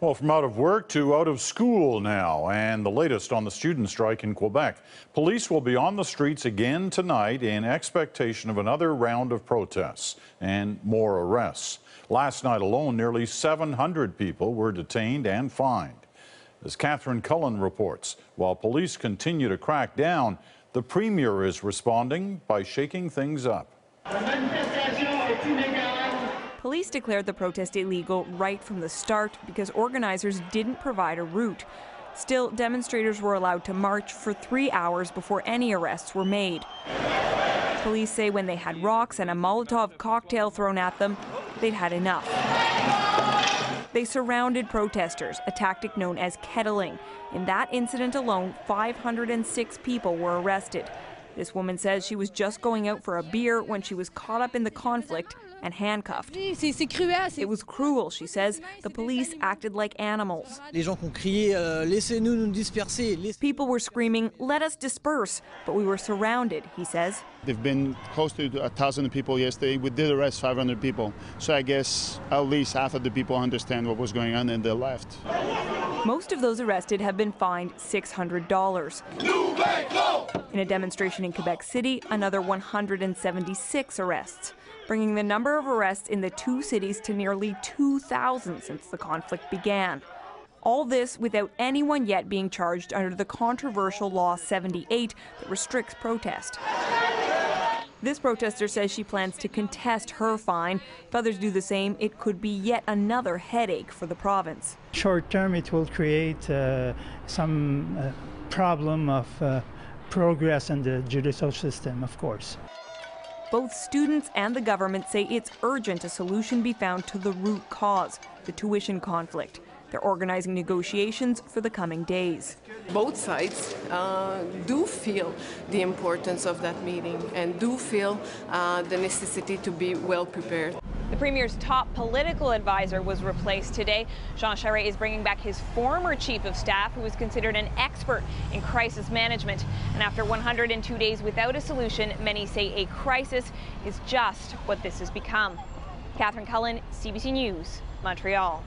Well, from out of work to out of school now, and the latest on the student strike in Quebec. Police will be on the streets again tonight in expectation of another round of protests and more arrests. Last night alone, nearly 700 people were detained and fined. As Catherine Cullen reports, while police continue to crack down, the Premier is responding by shaking things up. Police declared the protest illegal right from the start because organizers didn't provide a route. Still, demonstrators were allowed to march for 3 hours before any arrests were made. Police say when they had rocks and a Molotov cocktail thrown at them, they'd had enough. They surrounded protesters, a tactic known as kettling. In that incident alone, 506 people were arrested. This woman says she was just going out for a beer when she was caught up in the conflict and handcuffed. It was cruel, she says. The police acted like animals. People were screaming, "Let us disperse," but we were surrounded, he says. They've been close to 1,000 people yesterday. We did arrest 500 people. So I guess at least half of the people understand what was going on and they left. Most of those arrested have been fined $600. In a demonstration in Quebec City, another 176 arrests, bringing the number of arrests in the two cities to nearly 2,000 since the conflict began. All this without anyone yet being charged under the controversial Law 78 that restricts protest. This protester says she plans to contest her fine. If others do the same, it could be yet another headache for the province. Short term, it will create some problem of progress in the judicial system, of course. Both students and the government say it's urgent a solution be found to the root cause, the tuition conflict. They're organizing negotiations for the coming days. Both sides do feel the importance of that meeting and do feel the necessity to be well prepared. The Premier's top political advisor was replaced today. Jean Charest is bringing back his former chief of staff, who is considered an expert in crisis management. And after 102 days without a solution, many say a crisis is just what this has become. Catherine Cullen, CBC News, Montreal.